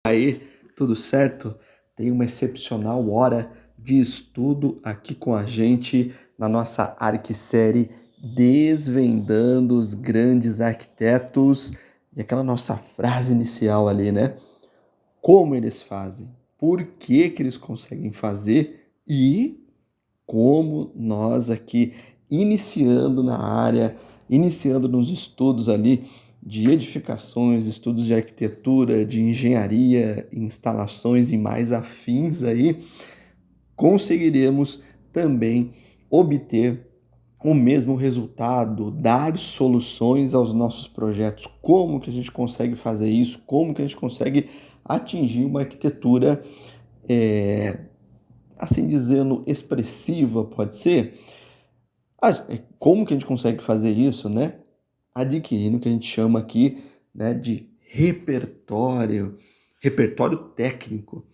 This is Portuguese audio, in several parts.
Aí, tudo certo? Tem uma excepcional hora de estudo aqui com a gente na nossa ArcSérie Desvendando os Grandes Arquitetos e aquela nossa frase inicial ali, né? Como eles fazem, por que que eles conseguem fazer e como nós aqui iniciando na área, iniciando nos estudos ali de edificações, estudos de arquitetura, de engenharia, instalações e mais afins aí, conseguiremos também obter o mesmo resultado, dar soluções aos nossos projetos. Como que a gente consegue fazer isso? Como que a gente consegue atingir uma arquitetura assim dizendo, expressiva, pode ser? Como que a gente consegue fazer isso, né? Adquirindo o que a gente chama aqui, né, de repertório, repertório técnico,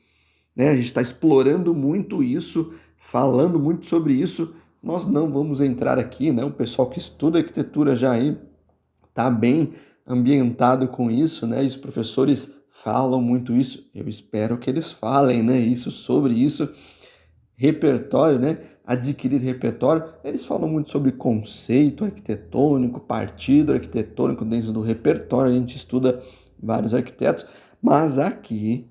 né? A gente está explorando muito isso, falando muito sobre isso. Nós não vamos entrar aqui, né? O pessoal que estuda arquitetura já aí está bem ambientado com isso, né? E os professores falam muito isso. Eu espero que eles falem, né? Isso sobre isso repertório, né? Adquirir repertório. Eles falam muito sobre conceito arquitetônico, partido arquitetônico dentro do repertório. A gente estuda vários arquitetos, mas aqui,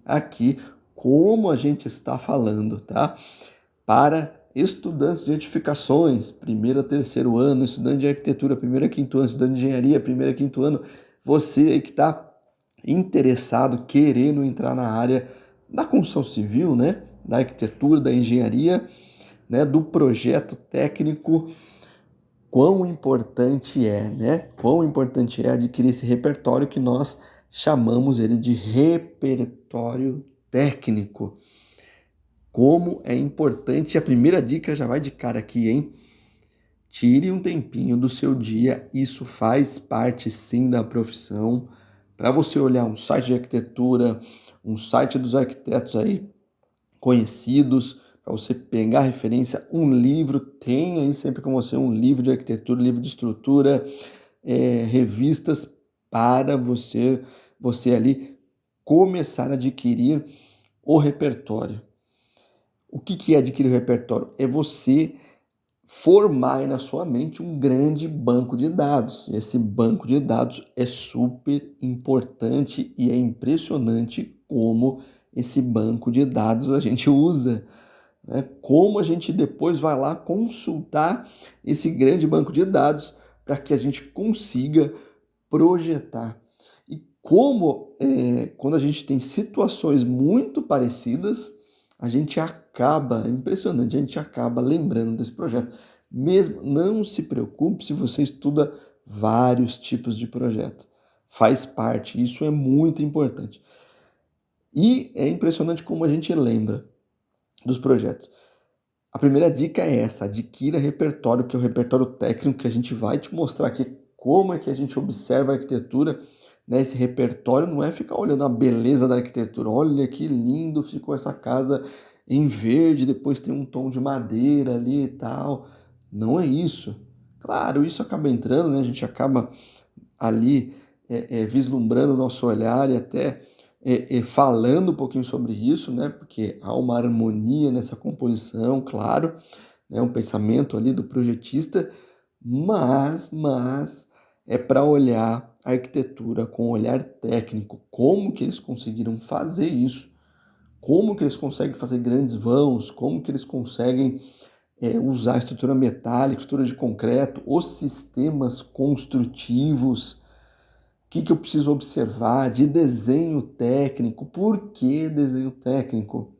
como a gente está falando, tá? Para estudantes de edificações, primeiro a terceiro ano, estudante de arquitetura, primeiro a quinto ano, estudante de engenharia, primeiro a quinto ano, você aí que está interessado, querendo entrar na área da construção civil, né? Da arquitetura, da engenharia, né? Do projeto técnico, quão importante é, né? Quão importante é adquirir esse repertório que nós chamamos ele de repertório técnico. Como é importante, a primeira dica já vai de cara aqui, hein? Tire um tempinho do seu dia, isso faz parte sim da profissão, para você olhar um site de arquitetura, um site dos arquitetos aí conhecidos, para você pegar referência, um livro, tem aí sempre com você um livro de arquitetura, livro de estrutura, revistas para você ali começar a adquirir o repertório. O que é adquirir o repertório? É você formar aí na sua mente um grande banco de dados. E esse banco de dados é super importante e é impressionante como esse banco de dados a gente usa, né? Como a gente depois vai lá consultar esse grande banco de dados para que a gente consiga projetar. E como quando a gente tem situações muito parecidas, a gente acaba, é impressionante, a gente acaba lembrando desse projeto. Mesmo, não se preocupe se você estuda vários tipos de projeto. Faz parte, isso é muito importante. E é impressionante como a gente lembra dos projetos. A primeira dica é essa, adquira repertório, que é o repertório técnico que a gente vai te mostrar aqui como é que a gente observa a arquitetura, né? Esse repertório não é ficar olhando a beleza da arquitetura, olha que lindo ficou essa casa em verde, depois tem um tom de madeira ali e tal. Não é isso. Claro, isso acaba entrando, né? A gente acaba ali vislumbrando o nosso olhar e até falando um pouquinho sobre isso, né? Porque há uma harmonia nessa composição, claro, né? Um pensamento ali do projetista, mas é para olhar a arquitetura com um olhar técnico, como que eles conseguiram fazer isso, como que eles conseguem fazer grandes vãos, como que eles conseguem usar estrutura metálica, estrutura de concreto, os sistemas construtivos, o que eu preciso observar de desenho técnico, por que desenho técnico?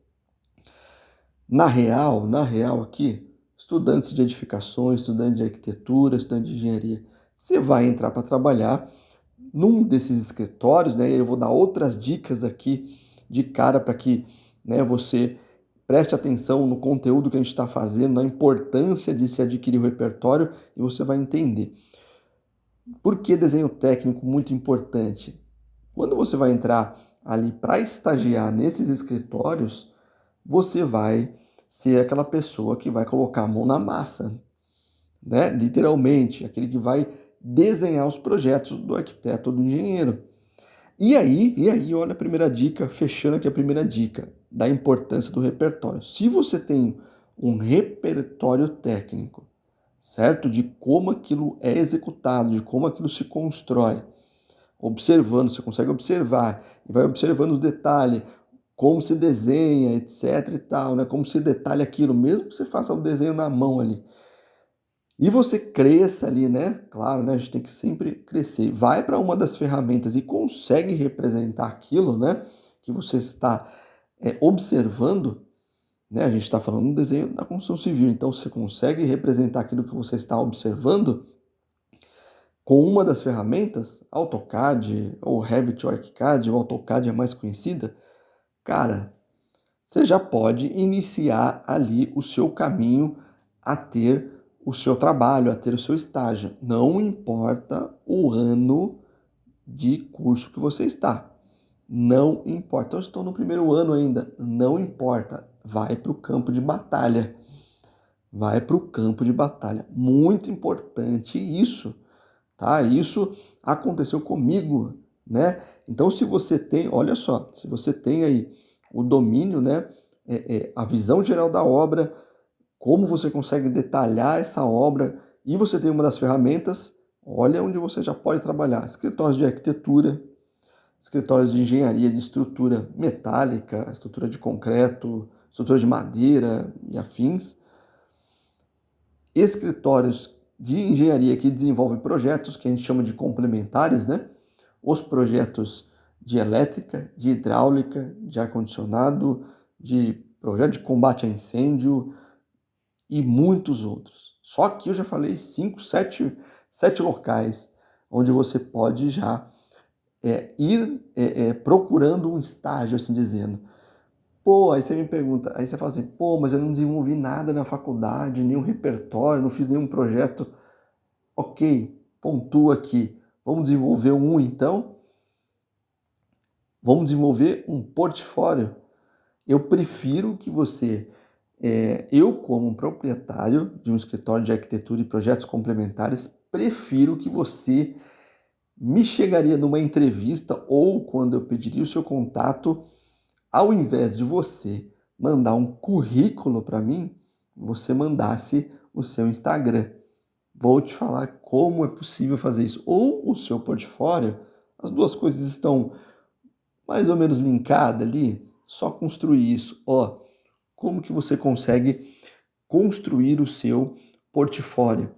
Na real aqui, estudantes de edificações, estudantes de arquitetura, estudantes de engenharia, você vai entrar para trabalhar num desses escritórios, né? Eu vou dar outras dicas aqui de cara para que, né, você preste atenção no conteúdo que a gente está fazendo, na importância de se adquirir o repertório e você vai entender. Por que desenho técnico muito importante? Quando você vai entrar ali para estagiar nesses escritórios, você vai ser aquela pessoa que vai colocar a mão na massa, né? Literalmente, aquele que vai desenhar os projetos do arquiteto ou do engenheiro. E aí, olha a primeira dica, fechando aqui a primeira dica, da importância do repertório. Se você tem um repertório técnico, certo? De como aquilo é executado, de como aquilo se constrói, observando, você consegue observar, e vai observando os detalhes, como se desenha, etc e tal, né? Como se detalha aquilo, mesmo que você faça o desenho na mão ali. E você cresça ali, né? Claro, né? A gente tem que sempre crescer. Vai para uma das ferramentas e consegue representar aquilo, né? Que você está observando, né? A gente está falando do desenho da construção civil, então você consegue representar aquilo que você está observando com uma das ferramentas, AutoCAD ou Revit ou ArchiCAD, o AutoCAD é mais conhecida, cara, você já pode iniciar ali o seu caminho a ter o seu trabalho, a ter o seu estágio. Não importa o ano de curso que você está. Não importa. Eu estou no primeiro ano ainda. Não importa. Vai para o campo de batalha. Vai para o campo de batalha. Muito importante isso, tá? Isso aconteceu comigo, né? Então, se você tem, olha só, se você tem aí o domínio, né? A visão geral da obra, como você consegue detalhar essa obra e você tem uma das ferramentas, olha onde você já pode trabalhar. Escritórios de arquitetura, escritórios de engenharia de estrutura metálica, estrutura de concreto, estrutura de madeira e afins, escritórios de engenharia que desenvolvem projetos que a gente chama de complementares, né? Os projetos de elétrica, de hidráulica, de ar-condicionado, de projeto de combate a incêndio e muitos outros. Só aqui eu já falei 5, 7 locais onde você pode já ir procurando um estágio, assim dizendo. Pô, aí você me pergunta, aí você fala assim, pô, mas eu não desenvolvi nada na faculdade, nenhum repertório, não fiz nenhum projeto. Ok, pontua aqui. Vamos desenvolver um então? Vamos desenvolver um portfólio. Eu prefiro que você, eu como proprietário de um escritório de arquitetura e projetos complementares, prefiro que você me chegaria numa entrevista ou quando eu pediria o seu contato, ao invés de você mandar um currículo para mim, você mandasse o seu Instagram. Vou te falar como é possível fazer isso. Ou o seu portfólio, as duas coisas estão mais ou menos linkadas ali, só construir isso. Ó, como que você consegue construir o seu portfólio?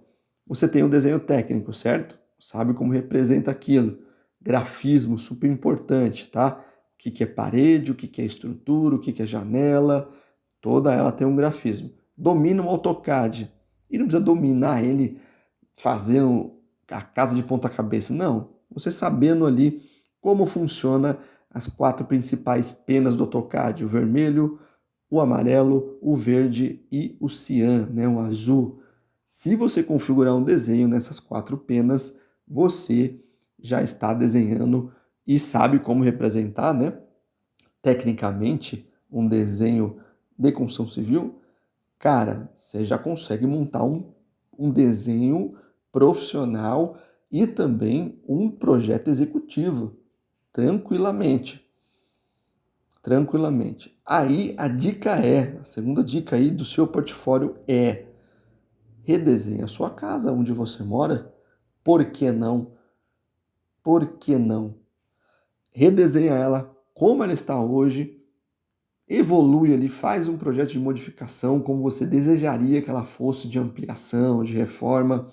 Você tem o desenho técnico, certo? Sabe como representa aquilo. Grafismo, super importante, tá? O que é parede, o que é estrutura, o que é janela, toda ela tem um grafismo. Domina o AutoCAD. E não precisa dominar ele fazendo a casa de ponta cabeça. Não. Você sabendo ali como funciona as 4 principais penas do AutoCAD, o vermelho, o amarelo, o verde e o cian, né, o azul. Se você configurar um desenho nessas 4 penas, você já está desenhando e sabe como representar, né, tecnicamente, um desenho de construção civil. Cara, você já consegue montar um desenho profissional e também um projeto executivo, tranquilamente. Tranquilamente. Aí a segunda dica aí do seu portfólio é redesenhe a sua casa onde você mora. Por que não? Por que não? Redesenha ela como ela está hoje, evolui ali, faz um projeto de modificação como você desejaria que ela fosse, de ampliação, de reforma.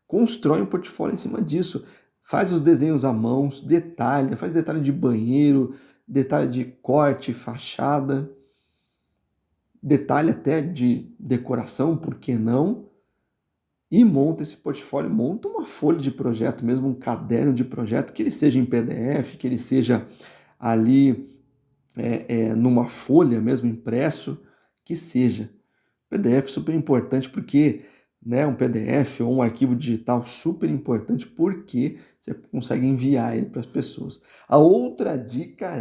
Constrói um portfólio em cima disso. Faz os desenhos à mão, detalha, faz detalhe de banheiro, detalhe de corte, fachada, detalhe até de decoração, por que não? E monta esse portfólio, monta uma folha de projeto, mesmo um caderno de projeto, que ele seja em PDF, que ele seja ali numa folha mesmo impresso, que seja. PDF super importante porque, né, um PDF ou um arquivo digital super importante porque você consegue enviar ele para as pessoas. A outra dica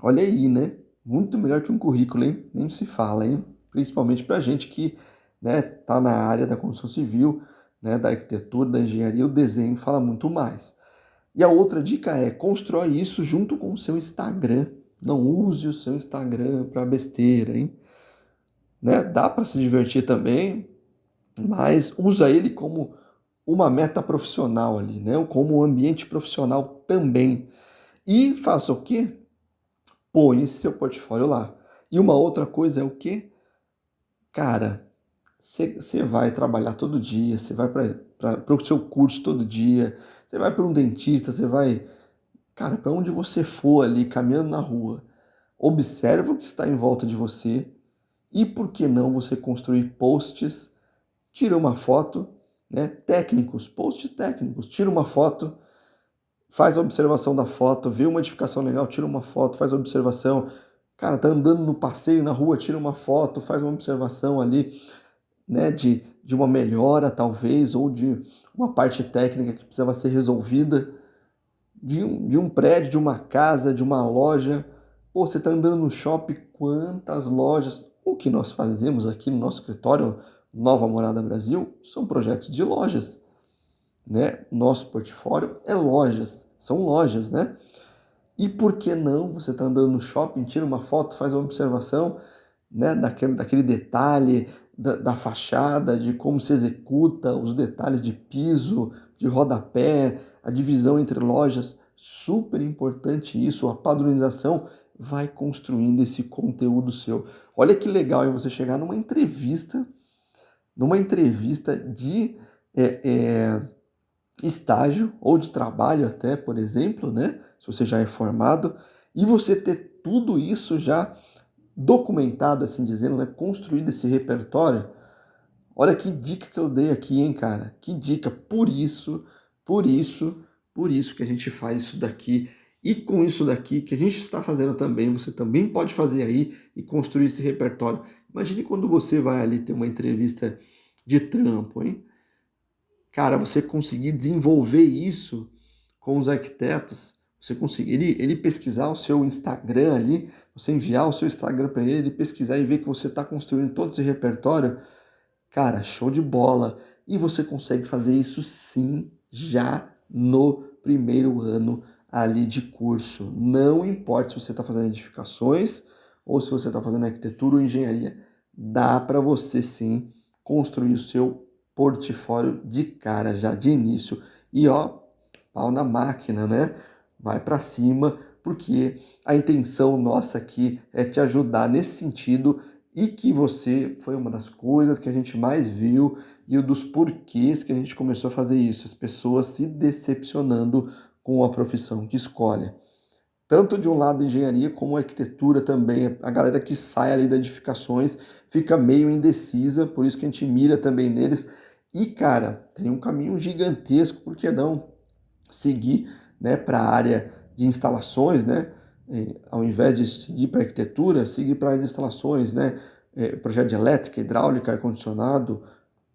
olha aí, né? Muito melhor que um currículo, hein? Nem se fala, hein? Principalmente para gente que, né, tá na área da construção civil, né, da arquitetura, da engenharia, o desenho fala muito mais. E a outra dica é constrói isso junto com o seu Instagram. Não use o seu Instagram para besteira, hein? Né? Dá para se divertir também, mas usa ele como uma meta profissional ali, né? Como um ambiente profissional também. E faça o quê? Põe esse seu portfólio lá. E uma outra coisa é o quê? Cara, você vai trabalhar todo dia, você vai para o seu curso todo dia, você vai para um dentista, você vai, cara, para onde você for ali, caminhando na rua, observa o que está em volta de você e por que não você construir posts, tira uma foto, né? Técnicos, posts técnicos, tira uma foto, faz a observação da foto, vê uma edificação legal, tira uma foto, faz a observação. Cara, tá andando no passeio na rua, tira uma foto, faz uma observação ali, né, de uma melhora talvez, ou de uma parte técnica que precisava ser resolvida, de um prédio, de uma casa, de uma loja. Pô, você está andando no shopping, quantas lojas? O que nós fazemos aqui no nosso escritório, Nova Morada Brasil, são projetos de lojas, né? Nosso portfólio é lojas, são lojas, né? E por que não? Você está andando no shopping, tira uma foto, faz uma observação, né, daquele detalhe da fachada, de como se executa, os detalhes de piso, de rodapé, a divisão entre lojas. Super importante isso, a padronização vai construindo esse conteúdo seu. Olha que legal é você chegar numa entrevista de estágio ou de trabalho até, por exemplo, né? Se você já é formado, e você ter tudo isso já documentado, assim dizendo, né? Construído esse repertório. Olha que dica que eu dei aqui, hein, cara? Que dica. Por isso, por isso que a gente faz isso daqui. E com isso daqui que a gente está fazendo também, você também pode fazer aí e construir esse repertório. Imagine quando você vai ali ter uma entrevista de trampo, hein? Cara, você conseguir desenvolver isso com os arquitetos, você conseguir ele pesquisar o seu Instagram ali, você enviar o seu Instagram para ele pesquisar e ver que você está construindo todo esse repertório, cara, show de bola. E você consegue fazer isso sim já no primeiro ano ali de curso. Não importa se você está fazendo edificações ou se você está fazendo arquitetura ou engenharia, dá para você sim construir o seu portfólio de cara já de início. E ó, pau na máquina, né? Vai para cima, porque a intenção nossa aqui é te ajudar nesse sentido e que você foi uma das coisas que a gente mais viu e um dos porquês que a gente começou a fazer isso, as pessoas se decepcionando com a profissão que escolhe. Tanto de um lado engenharia como arquitetura também, a galera que sai ali das edificações fica meio indecisa, por isso que a gente mira também neles. E cara, tem um caminho gigantesco, por que não seguir, né, para a área de instalações, né? Ao invés de seguir para arquitetura, seguir para a área de instalações, né? Projeto de elétrica, hidráulica, ar-condicionado.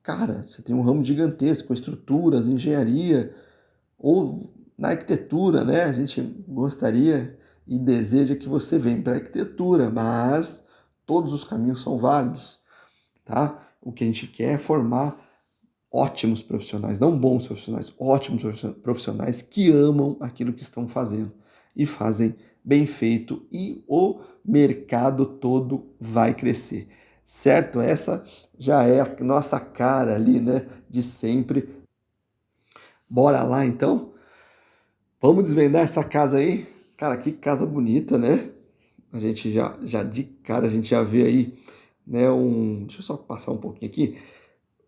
Cara, você tem um ramo gigantesco, estruturas, engenharia, ou na arquitetura, né? A gente gostaria e deseja que você venha para a arquitetura, mas todos os caminhos são válidos, tá? O que a gente quer é formar ótimos profissionais, não bons profissionais, ótimos profissionais que amam aquilo que estão fazendo e fazem bem feito e o mercado todo vai crescer, certo? Essa já é a nossa cara ali, né, de sempre. Bora lá então? Vamos desvendar essa casa aí? Cara, que casa bonita, né? A gente já de cara, a gente já vê aí, né, deixa eu só passar um pouquinho aqui,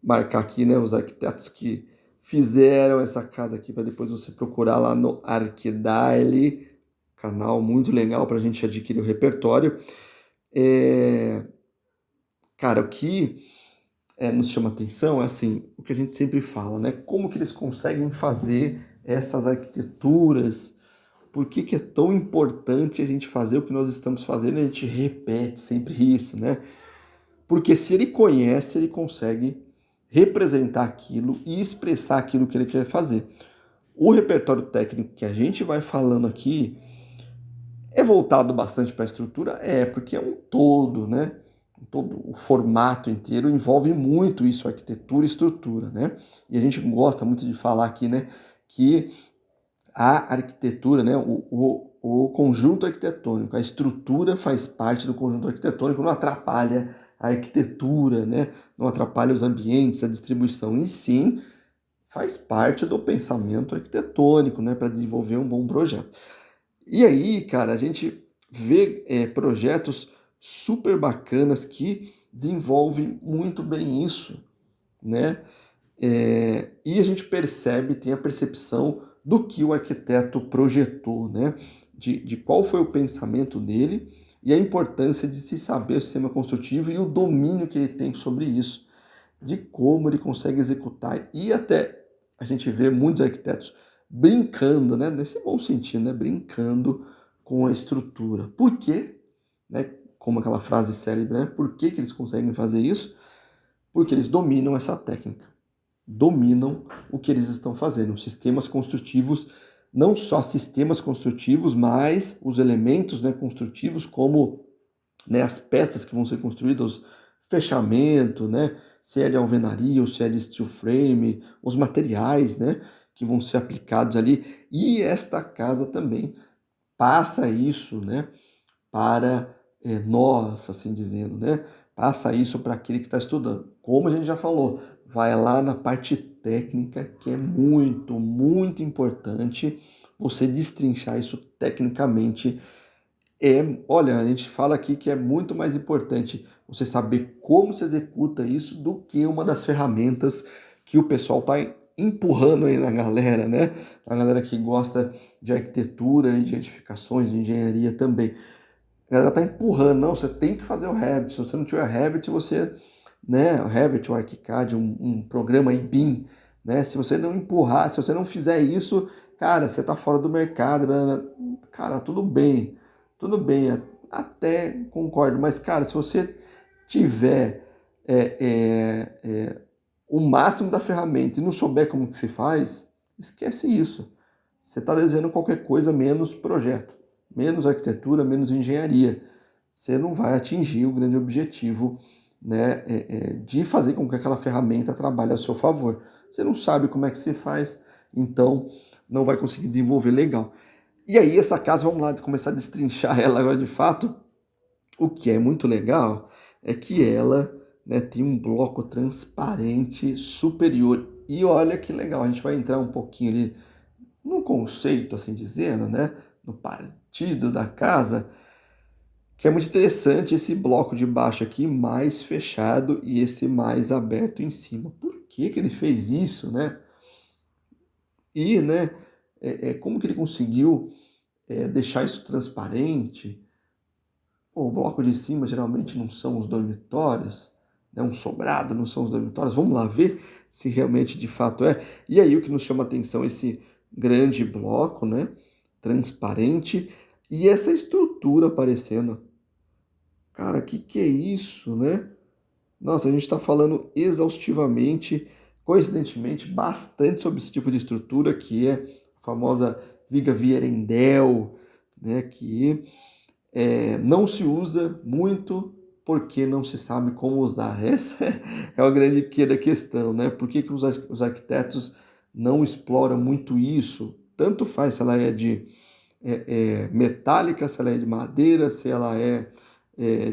marcar aqui, né, os arquitetos que fizeram essa casa aqui para depois você procurar lá no Arquidale, canal muito legal para a gente adquirir o repertório. Cara, o que nos chama atenção é assim, o que a gente sempre fala, né? Como que eles conseguem fazer essas arquiteturas? Por que que é tão importante a gente fazer o que nós estamos fazendo? A gente repete sempre isso, né? Porque se ele conhece, ele consegue representar aquilo e expressar aquilo que ele quer fazer. O repertório técnico que a gente vai falando aqui é voltado bastante para a estrutura? É, porque é um todo, né? Todo o formato inteiro envolve muito isso, arquitetura e estrutura, né? E a gente gosta muito de falar aqui, né, que a arquitetura, né, o conjunto arquitetônico, a estrutura faz parte do conjunto arquitetônico, não atrapalha a arquitetura, né, não atrapalha os ambientes, a distribuição, e sim faz parte do pensamento arquitetônico, né, para desenvolver um bom projeto. E aí, cara, a gente vê projetos super bacanas que desenvolvem muito bem isso, né? E a gente percebe, tem a percepção do que o arquiteto projetou, né? De qual foi o pensamento dele e a importância de se saber o sistema construtivo e o domínio que ele tem sobre isso, de como ele consegue executar. E até a gente vê muitos arquitetos brincando, né? Nesse bom sentido, né? Brincando com a estrutura. Por quê? Né? Como aquela frase célebre, né? Por que que eles conseguem fazer isso? Porque eles dominam essa técnica, dominam o que eles estão fazendo. Sistemas construtivos, não só sistemas construtivos, mas os elementos, né, construtivos, como, né, as peças que vão ser construídas, fechamento, né, se é de alvenaria ou se é de steel frame, os materiais, né, que vão ser aplicados ali. E esta casa também passa isso, né, para nós, assim dizendo, né? Passa isso para aquele que está estudando. Como a gente já falou, vai lá na parte técnica, que é muito, muito importante você destrinchar isso tecnicamente. Olha, a gente fala aqui que é muito mais importante você saber como se executa isso do que uma das ferramentas que o pessoal está empurrando aí na galera, né? A galera que gosta de arquitetura e de edificações, de engenharia também. A galera tá empurrando, não, você tem que fazer o Revit. Se você não tiver Revit, você, né, o Revit, o ArchiCAD, um programa aí, BIM, né? Se você não empurrar, se você não fizer isso, cara, você tá fora do mercado, né? Cara, tudo bem, até concordo, mas, cara, se você tiver o máximo da ferramenta e não souber como que se faz, esquece isso. Você está desenhando qualquer coisa menos projeto, menos arquitetura, menos engenharia. Você não vai atingir o grande objetivo, né, de fazer com que aquela ferramenta trabalhe a seu favor. Você não sabe como é que se faz, então não vai conseguir desenvolver legal. E aí essa casa, vamos lá começar a destrinchar ela agora de fato. O que é muito legal é que ela, né, tem um bloco transparente superior. E olha que legal, a gente vai entrar um pouquinho ali no conceito, assim dizendo, né, no partido da casa, que é muito interessante esse bloco de baixo aqui mais fechado e esse mais aberto em cima. Por que que ele fez isso, né? E, né, como que ele conseguiu deixar isso transparente? Pô, o bloco de cima geralmente não são os dormitórios, né? Um sobrado não são os dormitórios. Vamos lá ver se realmente de fato é. E aí o que nos chama atenção é esse grande bloco, né? Transparente e essa estrutura aparecendo. Cara, que é isso, né? Nossa, a gente está falando exaustivamente, coincidentemente, bastante sobre esse tipo de estrutura que é a famosa viga Vierendel, né? Que não se usa muito porque não se sabe como usar. Essa é a grande questão, né? Por que que os arquitetos não exploram muito isso? Tanto faz se ela é de metálica, se ela é de madeira, se ela é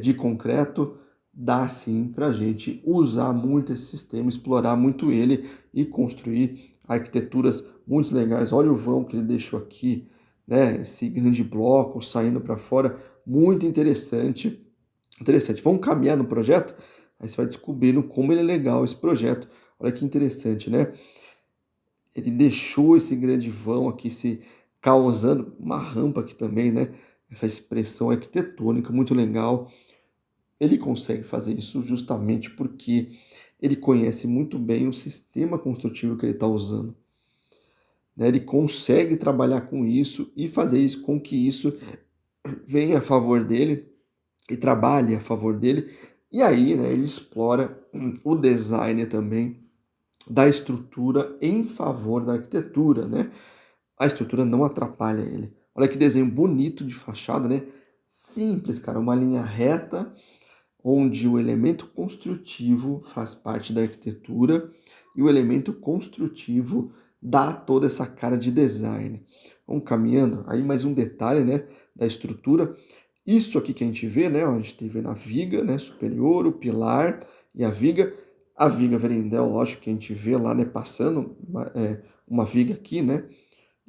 de concreto, dá sim para a gente usar muito esse sistema, explorar muito ele e construir arquiteturas muito legais. Olha o vão que ele deixou aqui, né? Esse grande bloco saindo para fora, muito interessante. Interessante. Vamos caminhar no projeto? Aí você vai descobrindo como ele é legal esse projeto. Olha que interessante, né? Ele deixou esse grande vão aqui se causando uma rampa aqui também, né? Essa expressão arquitetônica muito legal. Ele consegue fazer isso justamente porque ele conhece muito bem o sistema construtivo que ele está usando, né? Ele consegue trabalhar com isso e fazer isso com que isso venha a favor dele e trabalhe a favor dele. E aí, né, ele explora o design também da estrutura em favor da arquitetura, né? A estrutura não atrapalha ele. Olha que desenho bonito de fachada, né? Simples, cara, uma linha reta onde o elemento construtivo faz parte da arquitetura e o elemento construtivo dá toda essa cara de design. Vamos caminhando. Aí mais um detalhe, né, da estrutura. Isso aqui que a gente vê, né, a gente tem vendo a viga, né, superior, o pilar e a viga. A viga Verendel, lógico que a gente vê lá, né, passando uma viga aqui, né,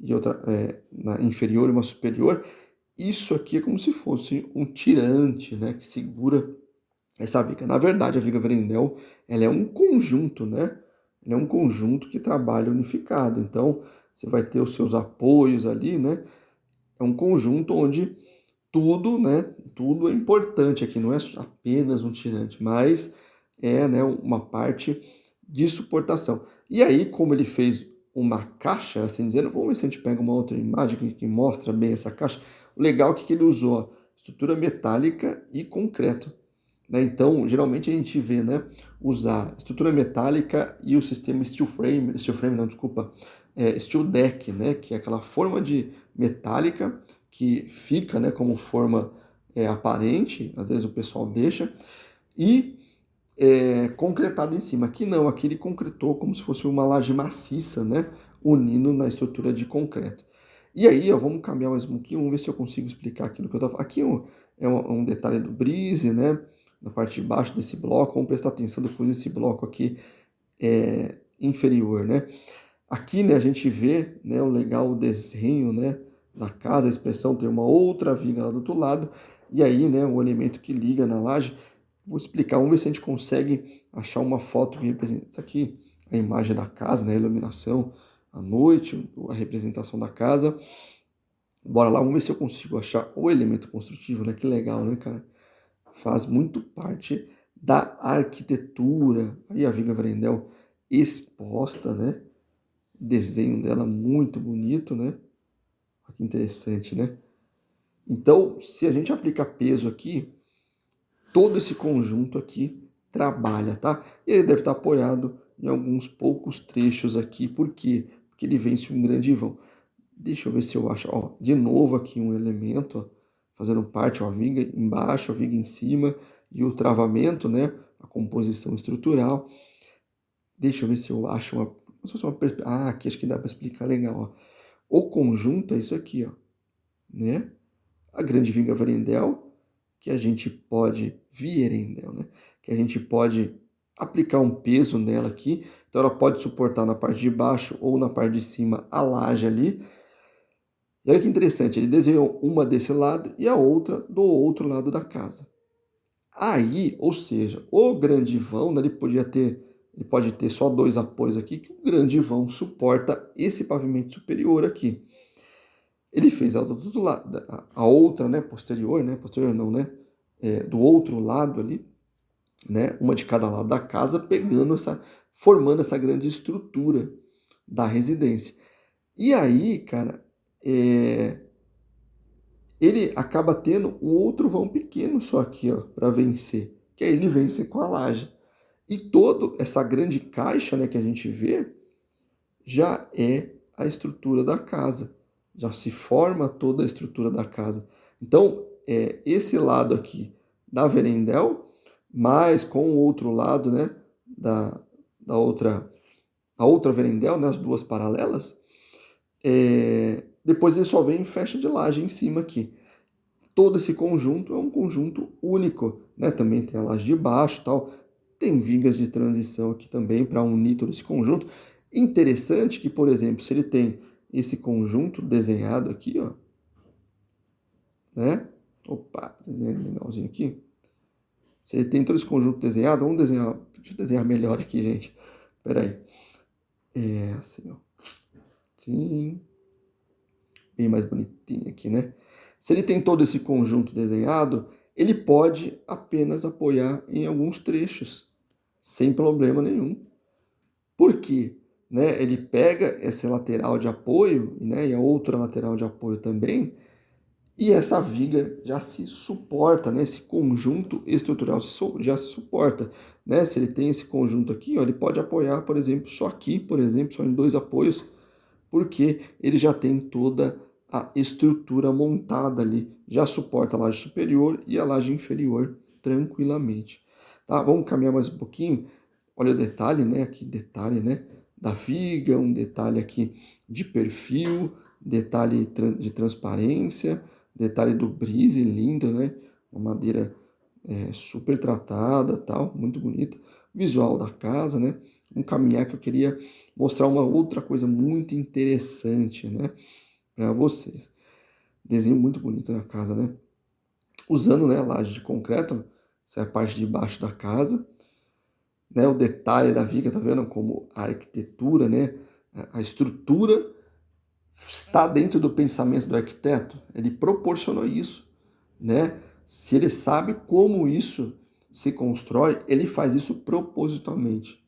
e outra na inferior e uma superior. Isso aqui é como se fosse um tirante, né, que segura essa viga. Na verdade, a viga Verendel, ela é um conjunto, né? Ela é um conjunto que trabalha unificado. Então, você vai ter os seus apoios ali, né? É um conjunto onde tudo, né? Tudo é importante aqui, não é apenas um tirante, mas é, né, uma parte de suportação. E aí, como ele fez uma caixa, assim dizendo, vamos ver se a gente pega uma outra imagem que mostra bem essa caixa. O legal é que ele usou ó, estrutura metálica e concreto. Né? Então, geralmente a gente vê, né, usar estrutura metálica e o sistema steel frame não, desculpa, steel deck, né, que é aquela forma de metálica que fica, né, como forma aparente, às vezes o pessoal deixa, e concretado em cima. Aqui não, aqui ele concretou como se fosse uma laje maciça, né, unindo na estrutura de concreto. E aí, ó, vamos caminhar mais um pouquinho, vamos ver se eu consigo explicar aquilo que eu estava falando. Aqui um detalhe do brise, né, na parte de baixo desse bloco, vamos prestar atenção depois nesse bloco aqui inferior, né. Aqui, né, a gente vê, né, o legal, o desenho, né, da casa, a expressão tem uma outra viga lá do outro lado, e aí, né, o elemento que liga na laje, vou explicar, vamos ver se a gente consegue achar uma foto que representa isso aqui, a imagem da casa, né, a iluminação à noite, a representação da casa. Bora lá, vamos ver se eu consigo achar o elemento construtivo, né, que legal, né, cara? Faz muito parte da arquitetura. Aí a viga Verendel exposta, né? Desenho dela muito bonito, né? Olha que interessante, né? Então, se a gente aplicar peso aqui, todo esse conjunto aqui trabalha, tá? E ele deve estar apoiado em alguns poucos trechos aqui, por quê? Porque ele vence um grande vão. Deixa eu ver se eu acho, ó, de novo aqui um elemento, ó, fazendo parte, ó, a viga embaixo, a viga em cima e o travamento, né? A composição estrutural. Deixa eu ver se eu acho uma, aqui acho que dá para explicar legal, ó. O conjunto é isso aqui, ó, né? A grande viga Verendel, que a gente pode, Vierendel, né? Que a gente pode aplicar um peso nela aqui. Então ela pode suportar na parte de baixo ou na parte de cima a laje ali. E olha que interessante, ele desenhou uma desse lado e a outra do outro lado da casa. Aí, ou seja, o grande vão, né, ele pode ter só dois apoios aqui, que o grande vão suporta esse pavimento superior aqui. Ele fez a do outro lado, a outra, né, posterior não, né, do outro lado ali, né, uma de cada lado da casa, formando essa grande estrutura da residência. E aí, cara, ele acaba tendo um outro vão pequeno só aqui, ó, para vencer, que aí ele vence com a laje. E toda essa grande caixa, né, que a gente vê, já é a estrutura da casa. Já se forma toda a estrutura da casa. Então, esse lado aqui da Verendel, mais com o outro lado, né, da outra, a outra Verendel, né, as duas paralelas, depois ele só vem em fecha de laje em cima aqui. Todo esse conjunto é um conjunto único, né? Também tem a laje de baixo e tal. Tem vigas de transição aqui também para unir todo esse conjunto. Interessante que, por exemplo, se ele tem esse conjunto desenhado aqui, ó, né? Opa, desenho legalzinho aqui. Se ele tem todo esse conjunto desenhado, vamos desenhar. Deixa eu desenhar melhor aqui, gente. Espera aí. Assim, ó. Sim. Bem mais bonitinho aqui, né? Se ele tem todo esse conjunto desenhado, ele pode apenas apoiar em alguns trechos, sem problema nenhum. Por quê? Né? Ele pega essa lateral de apoio, né, e a outra lateral de apoio também, e essa viga já se suporta, né? Esse conjunto estrutural já se suporta. Né? Se ele tem esse conjunto aqui, ó, ele pode apoiar, por exemplo, só aqui, por exemplo, só em dois apoios, porque ele já tem toda a estrutura montada ali, já suporta a laje superior e a laje inferior tranquilamente. Tá? Vamos caminhar mais um pouquinho. Olha o detalhe, né? Aqui detalhe, né? Da viga, um detalhe aqui de perfil, detalhe de transparência, detalhe do brise lindo, né? Uma madeira super tratada, tal, muito bonita. Visual da casa, né? Um caminhar que eu queria mostrar uma outra coisa muito interessante, né? Para vocês. Desenho muito bonito na casa, né? Usando, né, laje de concreto, essa é a parte de baixo da casa, né? O detalhe da viga, tá vendo como a arquitetura, né? A estrutura está dentro do pensamento do arquiteto. Ele proporcionou isso, né? Se ele sabe como isso se constrói, ele faz isso propositalmente.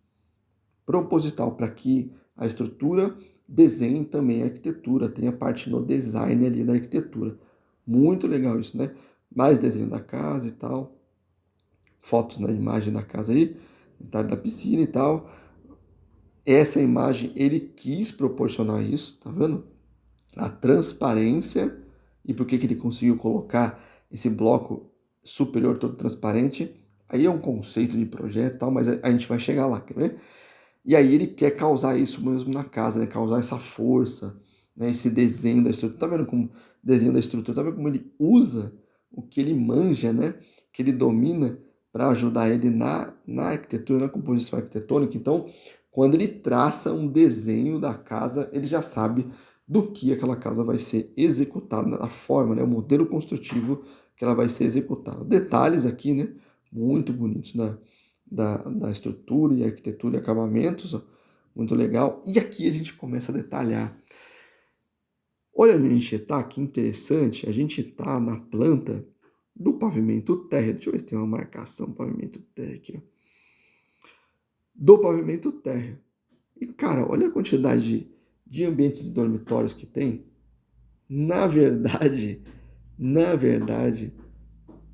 Proposital, para que a estrutura desenhe também a arquitetura, tenha parte no design ali da arquitetura. Muito legal isso, né? Mais desenho da casa e tal, fotos na imagem da casa aí, detalhe da piscina e tal. Essa imagem ele quis proporcionar isso, tá vendo? A transparência. E por que que ele conseguiu colocar esse bloco superior todo transparente? Aí é um conceito de projeto e tal, mas a gente vai chegar lá, quer ver? E aí ele quer causar isso mesmo na casa, né? Causar essa força, né? Esse desenho da estrutura. Tá vendo como desenho da estrutura? Tá vendo como ele usa o que ele manja, né? Que ele domina para ajudar ele na arquitetura, na composição arquitetônica. Então, quando ele traça um desenho da casa, ele já sabe do que aquela casa vai ser executada, a forma, né? O modelo construtivo que ela vai ser executada. Detalhes aqui, né? Muito bonitos da estrutura e arquitetura e acabamentos, ó, muito legal. E aqui a gente começa a detalhar. Olha onde a gente está, que interessante, a gente está na planta do pavimento térreo. Deixa eu ver se tem uma marcação pavimento térreo aqui, ó. Do pavimento térreo. E, cara, olha a quantidade de ambientes dormitórios que tem. Na verdade,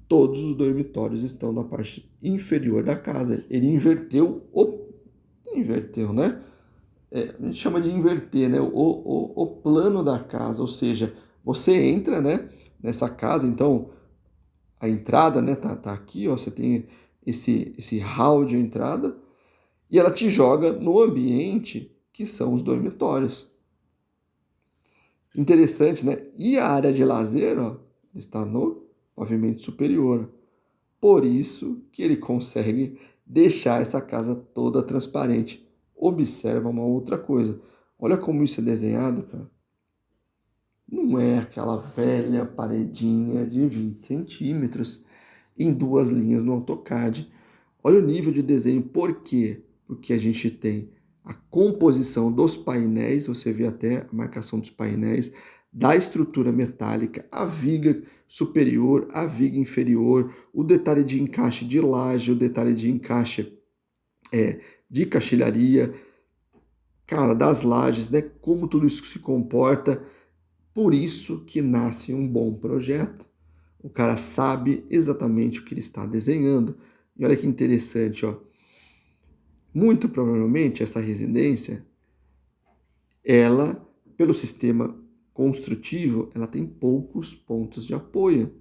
todos os dormitórios estão na parte inferior da casa. Ele inverteu, né? A gente chama de inverter, né? O plano da casa, ou seja, você entra, né, nessa casa, então a entrada, né, tá aqui, ó, você tem esse hall de entrada e ela te joga no ambiente que são os dormitórios. Interessante, né? E a área de lazer, ó, está no pavimento superior. Por isso que ele consegue deixar essa casa toda transparente. Observa uma outra coisa. Olha como isso é desenhado, cara. Não é aquela velha paredinha de 20 centímetros em duas linhas no AutoCAD. Olha o nível de desenho. Por quê? Porque a gente tem a composição dos painéis, você vê até a marcação dos painéis, da estrutura metálica, a viga superior, a viga inferior, o detalhe de encaixe de laje, o detalhe de encaixe de caixilharia, cara, das lajes, né? Como tudo isso se comporta. Por isso que nasce um bom projeto. O cara sabe exatamente o que ele está desenhando. E olha que interessante, ó. Muito provavelmente essa residência, ela, pelo sistema construtivo, ela tem poucos pontos de apoio.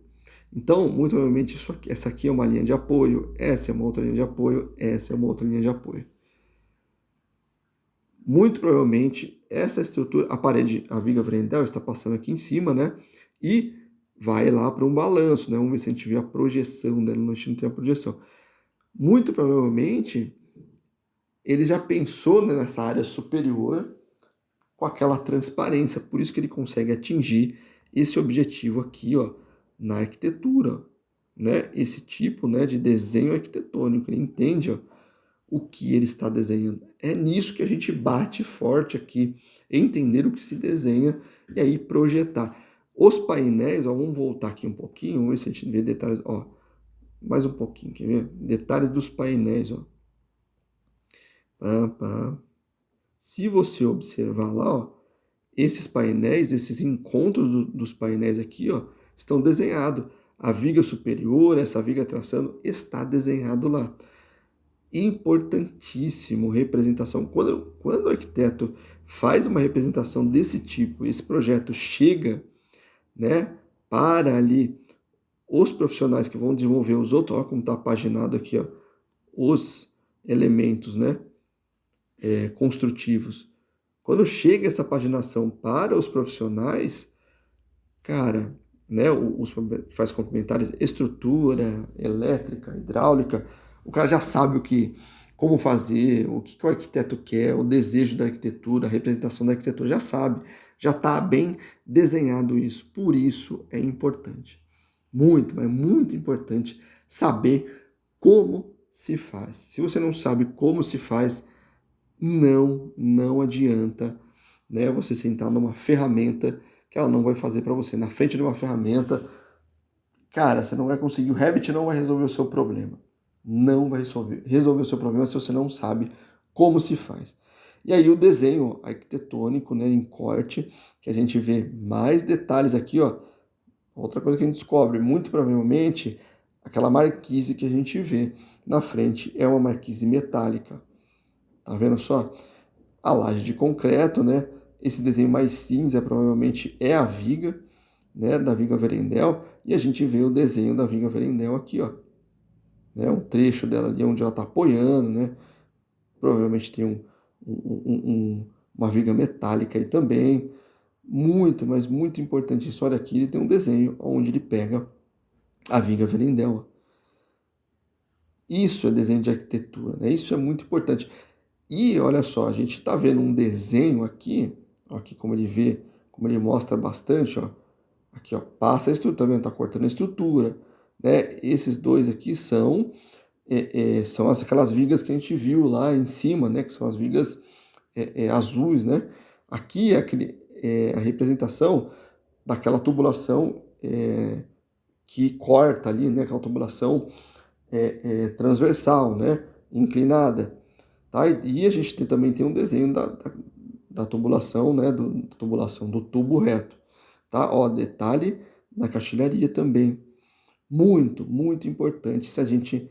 Então, muito provavelmente, essa aqui é uma linha de apoio, essa é uma outra linha de apoio, essa é uma outra linha de apoio. Muito provavelmente, essa estrutura, a parede, a viga Vrendel está passando aqui em cima, né? E vai lá para um balanço, né? Vamos ver se a gente vê a projeção dela, a gente não tem a projeção. Muito provavelmente, ele já pensou, né, nessa área superior com aquela transparência, por isso que ele consegue atingir esse objetivo aqui, ó, na arquitetura, né? Esse tipo, né, de desenho arquitetônico, ele entende, ó, o que ele está desenhando. É nisso que a gente bate forte aqui, entender o que se desenha e aí projetar. Os painéis, ó, vamos voltar aqui um pouquinho, vamos ver se a gente vê detalhes, ó, mais um pouquinho, quer ver? Detalhes dos painéis, ó. Se você observar lá, ó, esses painéis, esses encontros dos painéis aqui, ó, estão desenhados. A viga superior, essa viga traçando, está desenhado lá. Importantíssimo, representação. Quando o arquiteto faz uma representação desse tipo, esse projeto chega, né, para ali os profissionais que vão desenvolver os outros, ó, como está paginado aqui, ó, os elementos, né, construtivos. Quando chega essa paginação para os profissionais, cara, né, os que faz complementares, estrutura, elétrica, hidráulica, o cara já sabe como fazer, o que o arquiteto quer, o desejo da arquitetura, a representação da arquitetura, já sabe, já está bem desenhado isso. Por isso é importante, muito, mas muito importante saber como se faz. Se você não sabe como se faz, não adianta, né, você sentar numa ferramenta que ela não vai fazer para você. Na frente de uma ferramenta, cara, você não vai conseguir, o Revit não vai resolver o seu problema. Não vai resolver o seu problema se você não sabe como se faz. E aí o desenho arquitetônico, né, em corte, que a gente vê mais detalhes aqui, ó. Outra coisa que a gente descobre, muito provavelmente, aquela marquise que a gente vê na frente é uma marquise metálica. Tá vendo só? A laje de concreto, né? Esse desenho mais cinza provavelmente é a viga, né, da viga Verendel, e a gente vê o desenho da viga Verendel aqui, ó, né, um trecho dela ali onde ela está apoiando, né, provavelmente tem uma viga metálica aí também, muito, mas muito importante isso, olha aqui, ele tem um desenho onde ele pega a viga Verendel. Isso é desenho de arquitetura, né, isso é muito importante. E olha só, a gente está vendo um desenho aqui, ó, aqui como ele vê, como ele mostra bastante, ó, aqui, ó, passa a estrutura, tá vendo? Tá cortando a estrutura, né? Esses dois aqui são aquelas vigas que a gente viu lá em cima, né? Que são as vigas azuis, né? Aqui é a representação daquela tubulação que corta ali, né? Aquela tubulação transversal, né? Inclinada, tá? E a gente também tem um desenho da tubulação, né? Da tubulação do tubo reto, tá? Ó, detalhe na caixilharia também. Muito, muito importante. Se a gente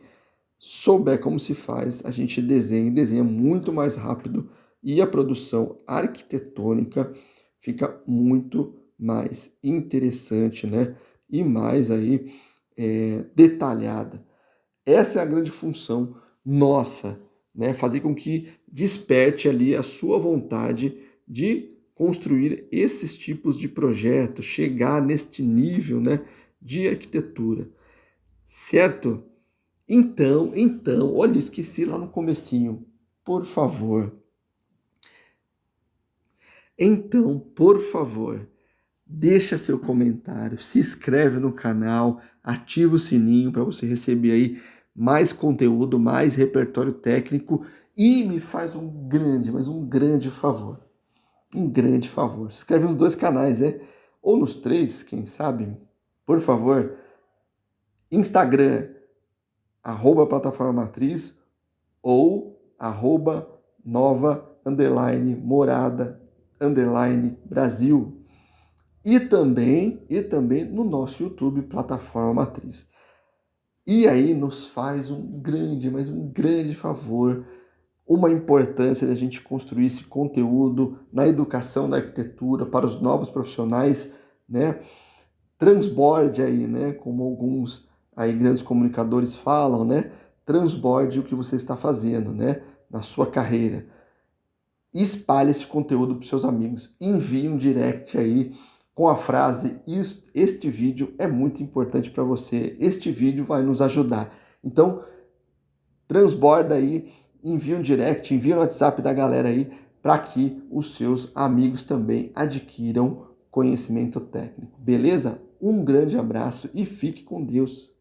souber como se faz, a gente desenha muito mais rápido e a produção arquitetônica fica muito mais interessante, né? E mais aí detalhada. Essa é a grande função nossa, né? Fazer com que desperte ali a sua vontade de construir esses tipos de projetos, chegar neste nível, né, de arquitetura, certo? Então, olha, esqueci lá no comecinho, por favor. Então, por favor, deixa seu comentário, se inscreve no canal, ativa o sininho para você receber aí mais conteúdo, mais repertório técnico e me faz um grande, mas um grande favor. Um grande favor. Se inscreve nos dois canais, ou nos três, quem sabe. Por favor, Instagram, @plataforma matriz ou @nova_morada_Brasil. E também no nosso YouTube, Plataforma Matriz. E aí nos faz um grande, mas um grande favor, uma importância da gente construir esse conteúdo na educação da arquitetura para os novos profissionais, né? Transborde aí, né? Como alguns aí grandes comunicadores falam, né? Transborde o que você está fazendo, né? Na sua carreira. Espalhe esse conteúdo para os seus amigos. Envie um direct aí com a frase: este vídeo é muito importante para você, este vídeo vai nos ajudar. Então, transborda aí, envia um direct, envia no WhatsApp da galera aí, para que os seus amigos também adquiram conhecimento técnico. Beleza? Um grande abraço e fique com Deus.